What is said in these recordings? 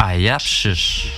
Kayashish.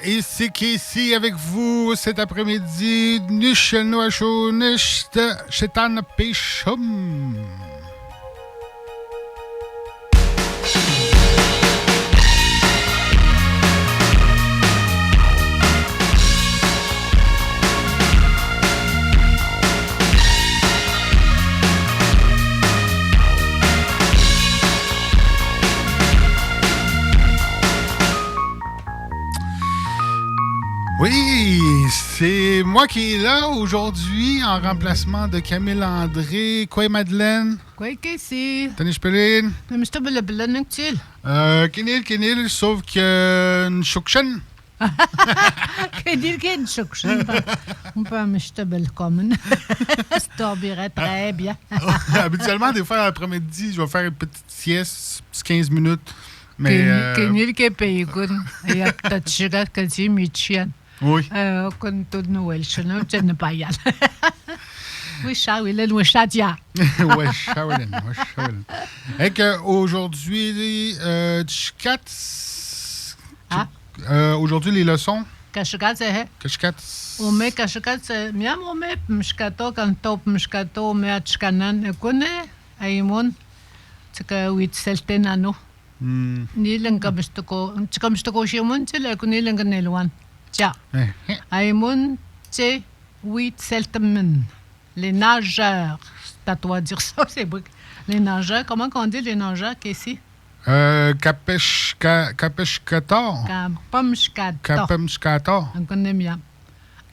Ici Casey avec vous cet après-midi. Nishno Asho Nishta Shetan Peshum. Oui, c'est moi qui est là aujourd'hui en remplacement de Camille André. Quoi, Madeleine? Quoi, Casey? Tenez, je peux lire? Mais je te veux le blanc, tu Kenil, sauf qu'une chouchen. Kenil, chouchen. On peut me jeter belle commune. Ça tomberait très bien. Habituellement, des fois, l'après-midi, je vais faire une petite sieste, 15 minutes. Mais. Kenil, qui est payé, et à ta chira, que tu m'y tiens. Oui. Quand tu Noël, je ne pas y aller. Oui, Shawilen, oui, Shadia. Oui, Shawilen. Et qu'aujourd'hui, aujourd'hui, les leçons. Kashkat, c'est. Kashkat. On met Kashkat, c'est. Miam, on met Mshkato, quand top Mshkato, mais à Tchkanan, et connaît, Aïmon, c'est que oui, c'est le nano. Nilang kamistoko shimon sila kunilang kanilwan. Tiens. Aïmon, c'est oui, seltemen. Les nageurs. C'est à toi de dire ça, c'est beau. Les nageurs, comment on dit les nageurs, Casey? Kapeshkator. Kapamshkator. On connaît bien.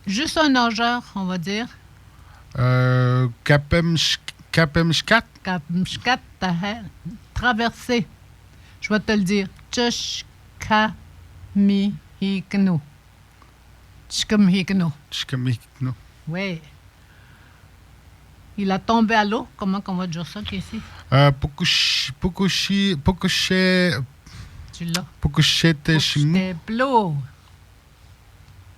Juste un nageur, on va dire. Kapemshkat. Kapemshkat, traverser. Je vais te le dire. Tchkamihikno. Tchkamihikno. Oui. Il a tombé à l'eau. Comment on va dire ça, Casey? Pokushe. Tu l'as. Pokushe Plo.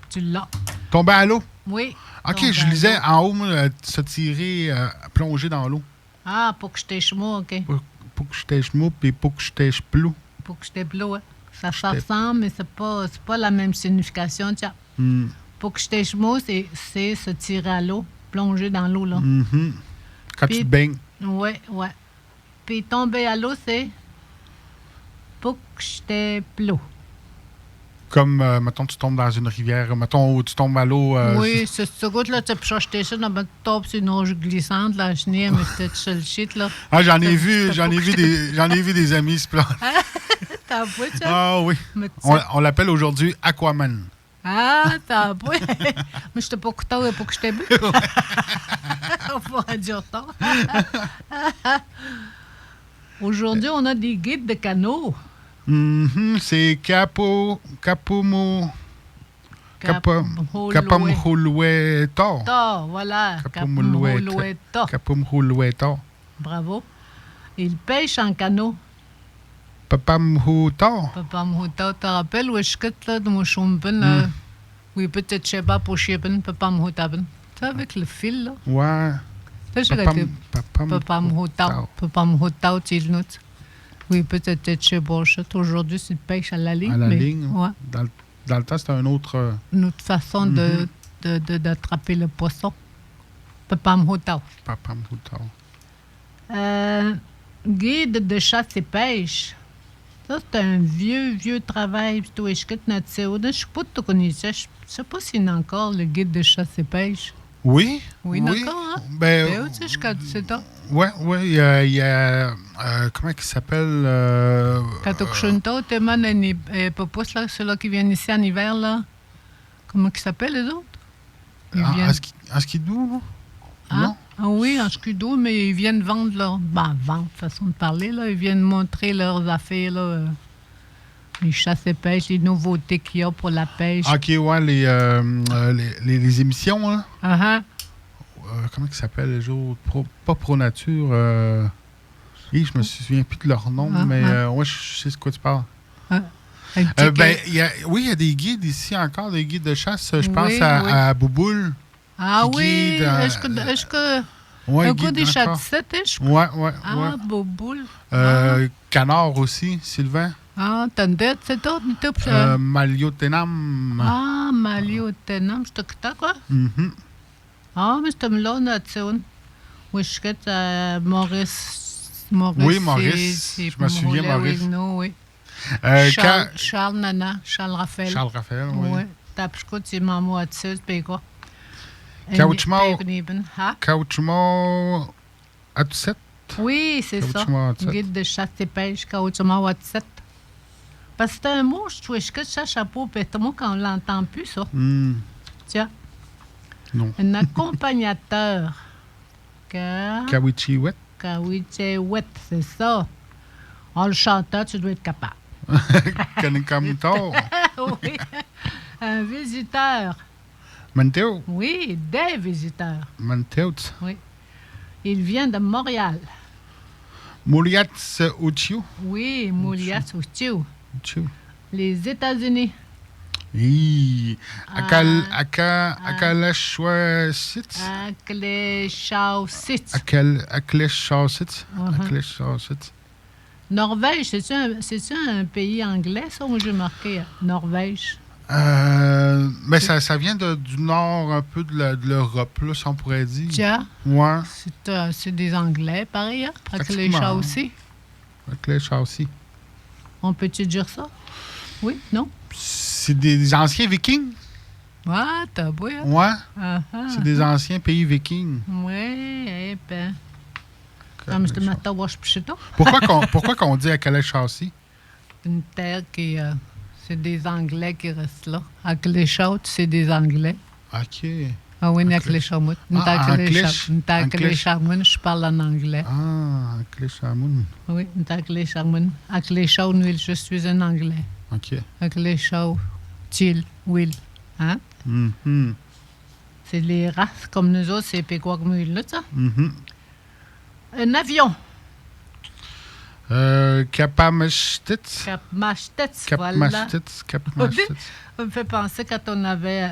Tu l'as. Tombé à l'eau? Oui. OK, je lisais en haut, se tirer, plonger dans l'eau. Ah, Pokchteshmo, OK. Pokchteshmo puis Pokchteshplo. Pokchteshplo, ouais. Ça ressemble, mais c'est pas la même signification, tiens. Pokchteshmo, c'est se tirer à l'eau, plonger dans l'eau, là. Quand tu te baignes. Oui. Puis tomber à l'eau, c'est Pokchteshplo. Comme, mettons, tu tombes dans une rivière, mettons, tu tombes à l'eau. Oui, c'est ce goût-là, tu peux acheter ça dans le top, c'est une roche glissante, la chenille, mais c'était tout le shit, là. Ah, j'en ai vu des amis se planter. T'as vu, ça? Ah oui. On l'appelle aujourd'hui Aquaman. Ah, t'as vu. Mais je t'ai pas coûté pour que je t'ai bu. On va dire ça. Aujourd'hui, on a des guides de canaux. C'est Kapamhuluetor. Voilà. Kapamhuluetor. Bravo. Il pêche en canot. Papamhoutor. Papamhoutor, tu te rappelles où est-ce que tu as de mon chumpen, là? Oui, peut-être je sais pas pour chipen, Papamhoutabin. Tu sais, avec le fil, là? Ouais. Papamhoutor, tu le notes. Oui, peut-être chez Borchet. Aujourd'hui, c'est pêche à la ligne. À la ligne. Ouais. Dans le temps, c'était une autre façon d'attraper le poisson. Papamhoutor. Guide de chasse et pêche. Ça, c'est un vieux travail. Je ne sais pas si c'est encore le guide de chasse et pêche. Oui. Oui, d'accord, hein? Ben, C'est jusqu'à 17 ans. oui. Il y a comment il s'appelle? Katokshinto, Teman et Popos, là, ceux-là qui viennent ici en hiver, là. Comment ils s'appellent, les autres? Ils viennent... En skidoo, non? Hein? Non? Ah oui, en skidoo, mais ils viennent vendre leur... vendre, façon de parler, là. Ils viennent montrer leurs affaires, là. Les chasses et pêches, les nouveautés qu'il y a pour la pêche. OK, ouais, les émissions, là. Uh-huh. Comment ils s'appellent, les autres? Pas Pro Nature. Je me souviens plus de leur nom, mais ouais, je sais de quoi tu parles. Il y a des guides ici encore, des guides de chasse. Je pense à Bouboule. Ah oui, est-ce que un coup des chats, je crois. Ouais. Ah, Bouboule. Canard aussi, Sylvain. Ah, Tandet, c'est tout. Maliotenam. Ah, Maliotenam, c'est tout quoi? Ah, mais c'est là, Natsun. Oui, je suis Maurice. Oui, Maurice. Je me souviens, Maurice. Oui. Charles Nana, Charles Raphaël. Charles Raphaël, oui. Oui. T'as plus quoi, tu m'as moi dessus, puis quoi? Caoutchouc à 7? Oui, c'est ça. Guide de chasse et pêche, Caoutchouc à 7. Parce que c'est un mot, je trouve que ça, chapeau, pétamo, quand on l'entend plus, ça. Tiens. Non. Un accompagnateur. Kawichiwet. Kawichiwet, c'est ça. Le chanteur, tu dois être capable. Kanikamuto. Oui. Un visiteur. Manteo. Oui, des visiteurs. Manteo. Oui. Il vient de Montréal. Mouliats Uchiu. Oui, Mouliats Uchiu. Les États-Unis. Oui. Akaleshwasit. Akaleshwasit. Norvège, c'est-tu un pays anglais, ça, où j'ai marqué Norvège? Mais ça vient du nord, un peu de l'Europe, là, si on pourrait dire. Tiens. Ouais. C'est des Anglais, pareil, hein? Akaleshwa aussi. Akaleshwa aussi. On peut-tu dire ça? Oui, non? C'est des anciens vikings. Ouais, t'as beau, hein? Ouais. C'est des anciens pays vikings. Oui, eh ben. Comme je te mets à watch plus tôt. Pourquoi qu'on dit Akaleshwa aussi? Une terre qui... c'est des Anglais qui restent là. Akaleshwa, c'est des Anglais. OK. Ah oui, Akaleshwa. Akaleshwa, je parle en anglais. Ah, Akaleshwa. Oui, Akaleshwa. Akaleshwa, je suis un anglais. OK. Akaleshwa, Chill, Will. Hein? C'est les races comme nous autres, c'est Péquois comme là, ça. Un avion. Kapamastitz. Kapmastitz, voilà. Kapmastitz. On me fait penser quand on avait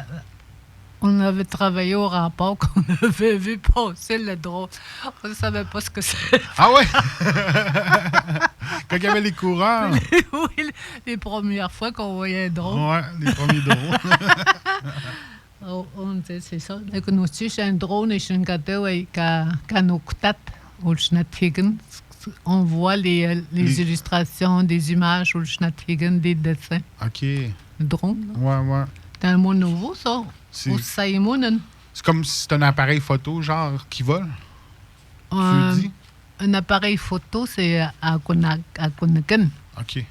travaillé au rapport, qu'on avait vu passer le drone. On ne savait pas ce que c'est. Ah ouais? Quand il y avait les coureurs. Oui, les premières fois qu'on voyait un drone. Ouais, les premiers drones. On dit, c'est ça. Nous, c'est un drone et c'est un gâteau quand nous on voit les illustrations, des images, des dessins. OK. Le drone. Ouais. C'est un mot nouveau, ça. C'est comme si c'est un appareil photo, genre, qui vole. Un appareil photo, c'est à Konakan. OK.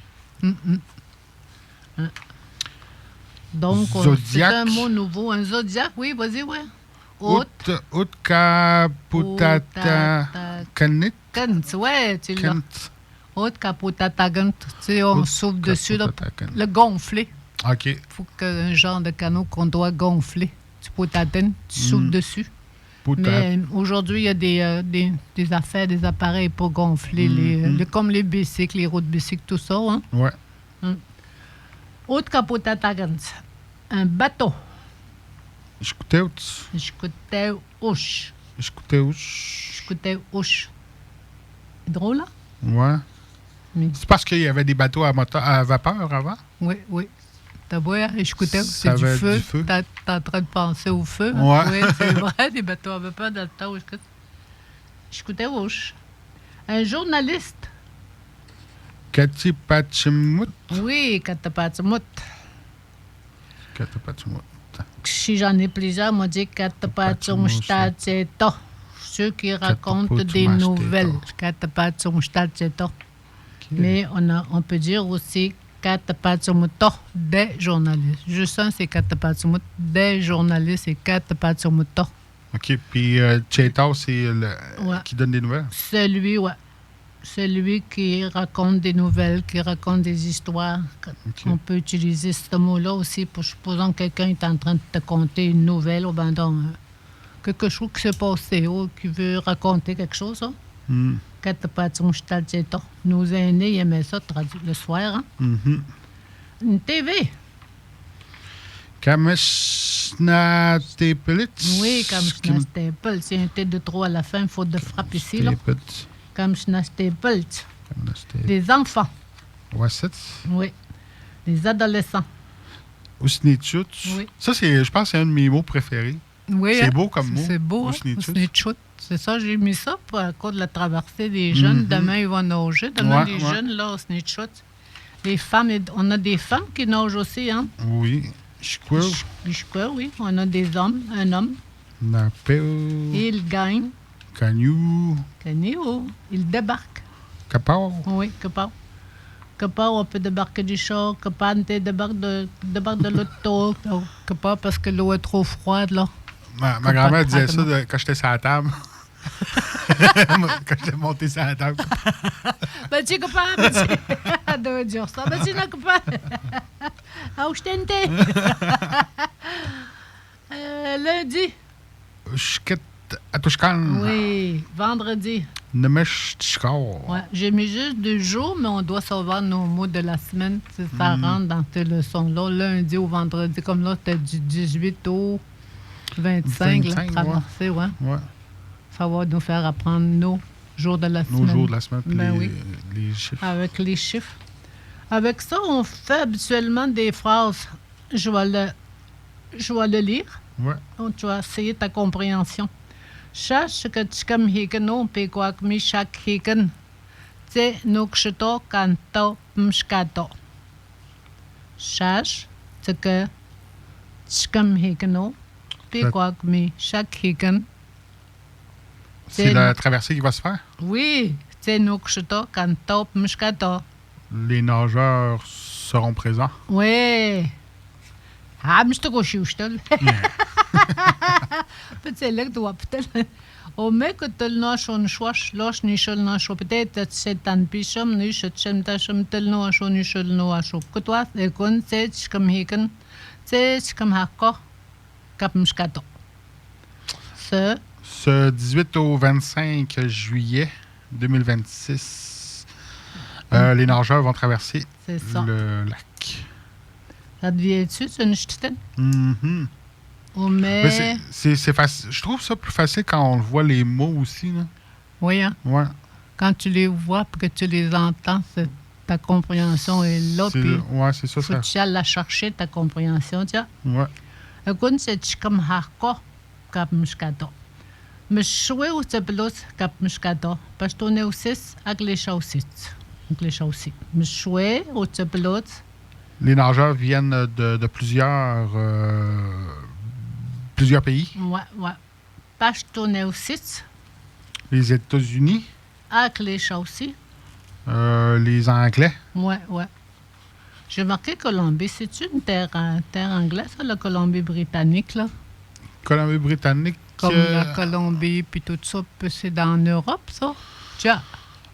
Donc, c'est un mot nouveau. Un zodiac, oui, vas-y, ouais. Utkaputata Kanit. Ouais, tu l'as. Utkaputata, tu sais, on souffle dessus, là, le gonfler. OK. Il faut qu'un genre de canot qu'on doit gonfler. Tu poutaten, tu souffles dessus. Mais aujourd'hui, il y a des affaires, des appareils pour gonfler, comme les bicycles, les roues de bicycle, tout ça. Hein? Ouais. Utkaputatagan, un bateau. J'écoutais ouche. Drôle, là? Ouais. C'est parce qu'il y avait des bateaux à vapeur avant? Oui. T'as beau, j'écoutais, c'est du feu. T'es en train de penser au feu. Ouais. Oui, c'est vrai, des bateaux à vapeur dans le temps où j'écoutais ouche. Un journaliste. Katipachimut. Oui, Katapachimut. Si j'en ai plusieurs, moi dit Katapatsumushtacheta. Ceux qui racontent des nouvelles. Katapatsumushtacheta. Mais on peut dire aussi Katapatsumuto des journalistes. Juste ça, c'est Katapatsumut des journalistes et Katapatsumuto. OK. Puis Cheta, c'est qui donne des nouvelles? Celui qui raconte des nouvelles, qui raconte des histoires. Okay. On peut utiliser ce mot-là aussi pour supposons que quelqu'un est en train de te conter une nouvelle ou ben donc quelque chose qui s'est passé ou qui veut raconter quelque chose. Hein? Nos aînés ils aimaient ça traduire le soir. Hein? Une TV. Kameshna Staples. Oui, Kameshna Staples. C'est un T de trop à la fin, faute de frappe ici. Là. Kameshna Staples. Des enfants. Oui. Des adolescents. Usnichut. Oui. Ça, je pense que c'est un de mes mots préférés. Oui, c'est beau comme mot. C'est beau. Usnichut. C'est ça, j'ai mis ça à cause de la traversée des jeunes. Demain, ils vont nager. Demain, les jeunes, là, Usnichut. Les femmes, on a des femmes qui nagent aussi, hein? Oui. Oui. On a des hommes, un homme. Il gagne. Cagnou. Il débarque. Capao. Oui, Capao. Capao, on peut débarquer du char. Capao, débarque de l'auto. Capao, parce que l'eau est trop froide, là. Ma grand-mère disait ça quand j'étais sur la table. Quand j'étais monté sur la table. Ben, tu Capao, elle doit dire ça. Ben, tu n'as Capao. Austente. Lundi. Oui, vendredi. Ouais, j'ai mis juste 2 jours, mais on doit savoir nos mots de la semaine. Ça rentre dans tes leçons-là. Lundi au vendredi, comme là, c'était du 18 au 25 là, traversé, ouais. Ça va nous faire apprendre nos jours de la semaine. Nos jours de la semaine, ben les chiffres. Avec les chiffres. Avec ça, on fait habituellement des phrases. Je vais le lire. Ouais. Donc, tu vas essayer ta compréhension. Chache que tchkam hikano pe kwak mi shak hikan. Tse nukshito kanto mshkato. Chache que tchkam hikano pe kwak mi shak hikan. C'est la traversée qui va se faire? Oui. Tse nukshito kanto mshkato. Les nageurs seront présents? Oui. مش تقول شو اشتغل بتسألك توابتل وما كنت لناشو نشوش لاش نيشل ناشو بتاعت تشتان بيشم نيش تشم تشم تلناشو نيشل نواشو كنت واث يكون تيتش كم هيكن تيتش كم هكو كاب مشكاتو Ce 18 au 25 juillet 2026, les nageurs vont traverser le lac. Ça devient-tu, c'est une ch'tite? Mais c'est facile. Je trouve ça plus facile quand on voit les mots aussi. Là. Oui, hein? Ouais. Quand tu les vois et que tu les entends, ta compréhension est là. Oui, c'est ça. Faut que tu ailles la chercher, ta compréhension. Tiens. Ouais. Écoute, c'est comme harko, cap mshkato. Mais je suis où c'est plus cap mshkato. Parce qu'on est aussi avec les chaussits. Mais je suis où c'est plus. Les nageurs viennent de plusieurs pays. Ouais. Pashtoné aussi. Les États-Unis. Avec les aussi. Les Anglais. Ouais. J'ai marqué Colombie. C'est une terre anglaise, ça, la Colombie-Britannique, là? Colombie-Britannique. Comme la Colombie, puis tout ça, c'est dans l'Europe, ça? Tiens.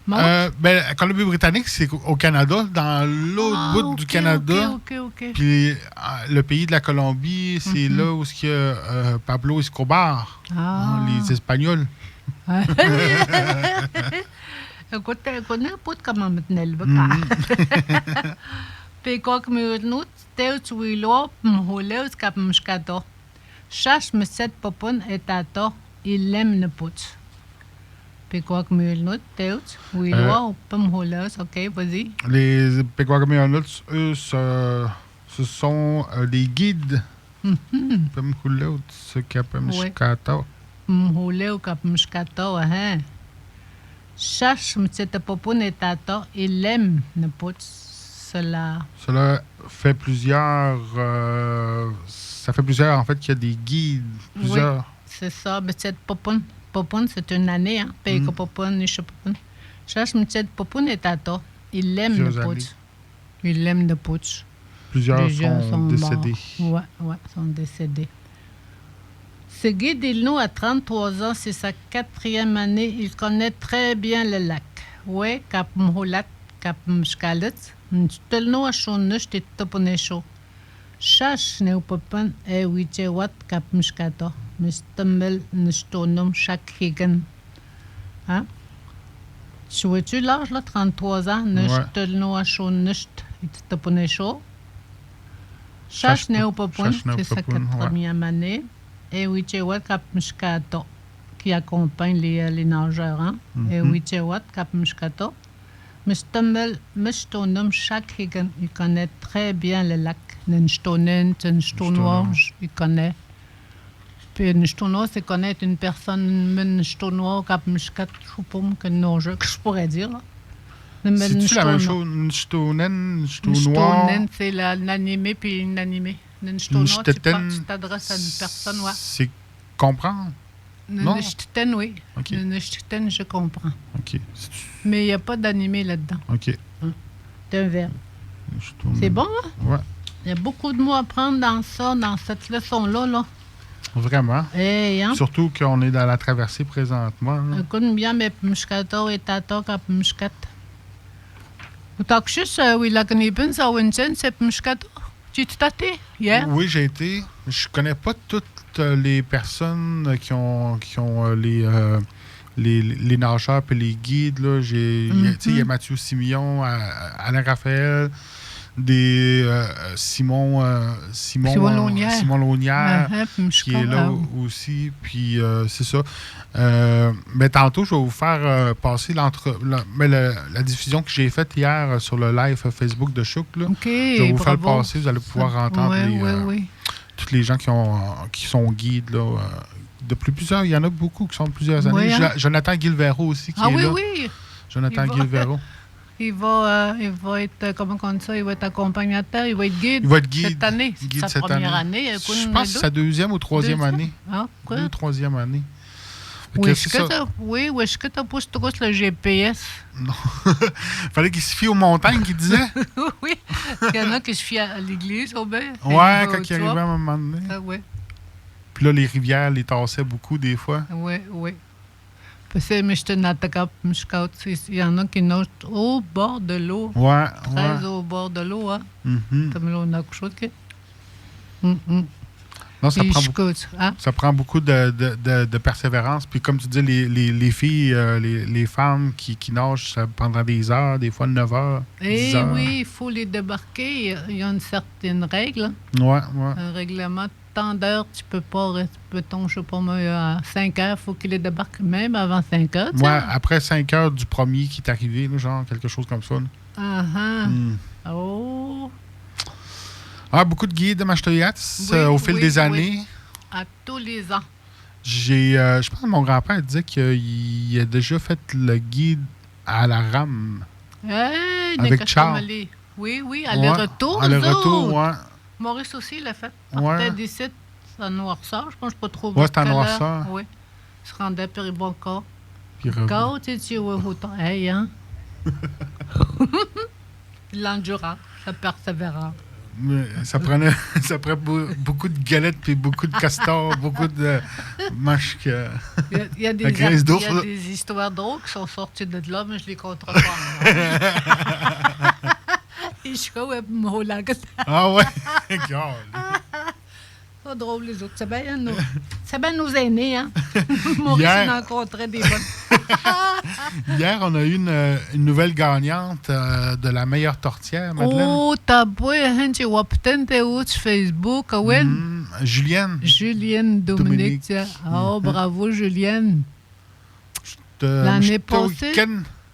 La Colombie-Britannique, c'est au Canada, dans l'autre bout du Canada. OK. Puis le pays de la Colombie, c'est là où il y a Pablo Escobar, les Espagnols. Écoute, connais pas comment me tenir le bac. Puis quand me nous, tu wilo, m'houlé, cap m'chkato. Chache me set popon et tato, il l'aime ne put. Pequawkamilnuts, oui, OK, vas-y. Les Pequawkamilnuts, eux, ce sont des guides. Pemhuleu, ce Kapemshkato. Mhuleu Kapemshkato, Chache Mtsetapopunetato, il aime ne put. Cela fait plusieurs... ça fait plusieurs, en fait, qu'il y a des guides. Plusieurs. Oui, c'est ça. Mais c'est Popun. Popun, c'est une année. Hein. Pays que Popun, Nisha Popun. Chaque métier de Popun est à toi. Il aime le pouch. Il aime le pouch. Plusieurs sont décédés. Oui, sont décédés. Ce guide, il nous a 33 ans, c'est sa 4e année. Il connaît très bien le lac. Oui, Cap Mhulat, Cap Mshkalet. N'telno a chonnush tit toponesho. Chash neupopan e wichewat Cap Mshkato. Mistamel nishtonum chak higan. Hein? Souhaites-tu l'âge, là, 33 ans? N'telno a chonnush tit toponesho. Chash neupopan, c'est sa 4e année. Et Wichewat Cap Mshkato, qui accompagne les nageurs. Hein? Et Wichewat Cap Mshkato. Mistamel, Mishtonum, chaque higan, il connaît très bien le lac. N'Nshtonen, N'Nshtonois, il connaît. Puis N'Nshtonois, c'est connaître une personne, N'Nshtonois, Cap Mshkat, Choupom, que nageur, que je pourrais dire. Là. C'est-tu la même chose? N'Nshtonen, N'Nshtonois? N'Nshtonen, c'est l'animé puis l'inanimé. N'Nshtonois, tu t'adresses à une personne, ouais. C'est comprendre? Non? N'Nshtonen, oui. Okay. N'Nshtonen, je comprends. OK. Mais il n'y a pas d'animé là-dedans. OK. C'est un verbe. C'est bon, hein? Ouais. Il y a beaucoup de mots à prendre dans cette leçon-là, là. Vraiment. Hey, hein? Surtout qu'on est dans la traversée présentement. Écoute bien, mais Mshkato et Tato Cap Mshkat. Vous t'accusez, oui, la Gnibin, ça, Winchen, c'est Mshkato. Tu t'es tâté hier? Oui, j'ai été. Je connais pas toutes les personnes qui ont les nageurs et les guides. Là. Il y a Mathieu Simillon, Alain Raphaël, Simon Launière qui est là aussi. Puis c'est ça. Mais tantôt, je vais vous faire passer la diffusion que j'ai faite hier sur le live Facebook de Chouk. Là. Okay, je vais vous faire le passer. Vous allez pouvoir entendre tous les gens qui sont guides. Là, depuis plusieurs, il y en a beaucoup qui sont de plusieurs années. Oui, hein? Jonathan Guilvero aussi qui est là. Oui. Jonathan Guilvero. Il va être, comment on dit ça, il va être accompagnateur, il va être guide. Il va être guide. Cette année. C'est sa première année. Je pense que c'est sa 2e ou 3e année. Ah, quoi? 2e ou 3e année. Oui, est-ce que tu as poussé le GPS? Non. Fallait qu'il se fie aux montagnes, qu'il disait. Oui. Il y en a qui se fient à l'église, au bien. Ouais, quand il arrivait à un moment donné. Oui. Puis là, les rivières les tassaient beaucoup des fois. Oui. Parce que il y en a qui nagent au bord de l'eau. Ouais. Très au bord de l'eau, hein. Non, ça prend beaucoup de persévérance. Puis comme tu dis, les filles, les femmes qui nagent pendant des heures, des fois 9 heures, 10 heures. Oui, il faut les débarquer. Il y a une certaine règle. Ouais. Un règlement. Tant d'heures, tu peux pas rester, je sais pas moi, à 5 heures, il faut qu'il les débarque même avant 5 heures. Ouais, après 5 heures du premier qui est arrivé, là, genre quelque chose comme ça. Oh! Ah, beaucoup de guides de Mashtoyats au fil des années. Oui. À tous les ans. Je pense que mon grand-père disait qu'il a déjà fait le guide à la rame. Avec Charles. Oui, aller-retour. Aller-retour, ouais. Maurice aussi l'a fait. Partait des sites en noirceur, je pense pas trop. Ouais, c'est en noirceur. Oui. Il se rendait à Péribonca. Quand tu es au hey, hein? L'endurance, la persévérance. Ça prenait beaucoup de galettes et beaucoup de castors, beaucoup de mâches. Il y a des histoires drôles qui sont sorties de là, mais je les compterai pas. Ah ouais? Pas drôle, les autres. C'est bien nos aînés, hein? Maurice en rencontrait des bonnes. Hier, on a eu une nouvelle gagnante de la meilleure tortière, Madeleine. Oh, t'as beau, hein? Tu vois peut-être sur Facebook, Julienne Dominique. Oh, bravo, Julienne. L'année passée.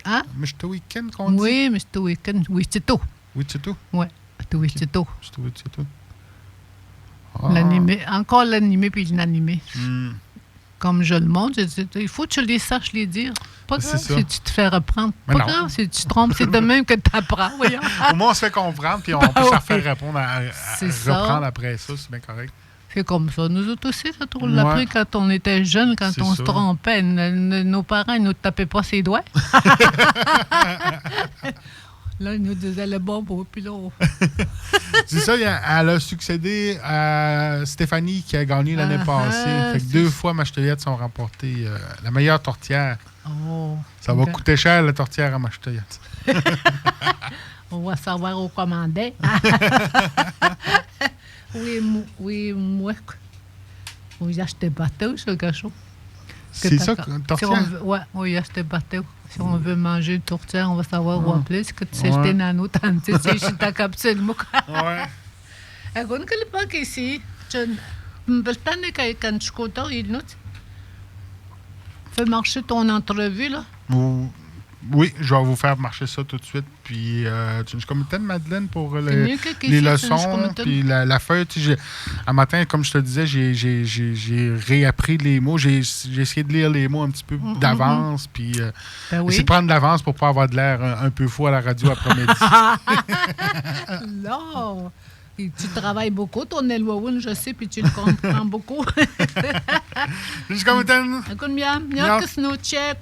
Hein? Mishtowiken, qu'on dit? Oui, Mishtowiken. Wichito. Oui, Wichito. L'animé, encore l'animé puis l'inanimé. Comme je le montre, il faut que tu les saches les dire. Pas grave si tu te fais reprendre. Pas grave si tu te trompes. C'est de même que tu apprends, voyons. Au moins, on se fait comprendre, puis on peut se faire répondre reprendre après ça. C'est bien correct. C'est comme ça. Nous autres aussi, on l'a appris quand on était jeunes, quand on se trompait. Nos parents ne nous tapaient pas ses doigts. Là, ils nous disaient le bon mot, puis là... C'est ça, elle a succédé à Stéphanie qui a gagné l'année passée. Fait que 2 fois, Machetoyette sont remportées la meilleure tortière. Oh, ça va coûter cher, la tortière à Machetoyette. On va savoir où commander. Oui, moi. On y acheter bateau, ce gâchot. C'est ça, tortière? Oui, on y acheter bateau. Si on veut manger une tourtière, on va savoir où appeler. C'est que tu sais, j'étais dans nos tantes. Tu sais, je suis ta capsule. Ouais. Agora que ele paga ici. Beltane quand tu comptes, il nous fais marcher ton entrevue, là. Oui, je vais vous faire marcher ça tout de suite. Puis, tu comme Madeleine pour les leçons. Puis la feuille, un matin, comme je te disais, j'ai réappris les mots. J'ai essayé de lire les mots un petit peu d'avance. Puis, essayer de prendre de l'avance pour ne pas avoir de l'air un peu fou à la radio après-midi. Non! Et tu travailles beaucoup, ton Elwawun, je sais, puis tu le comprends beaucoup. Je suis comme Écoute bien, check.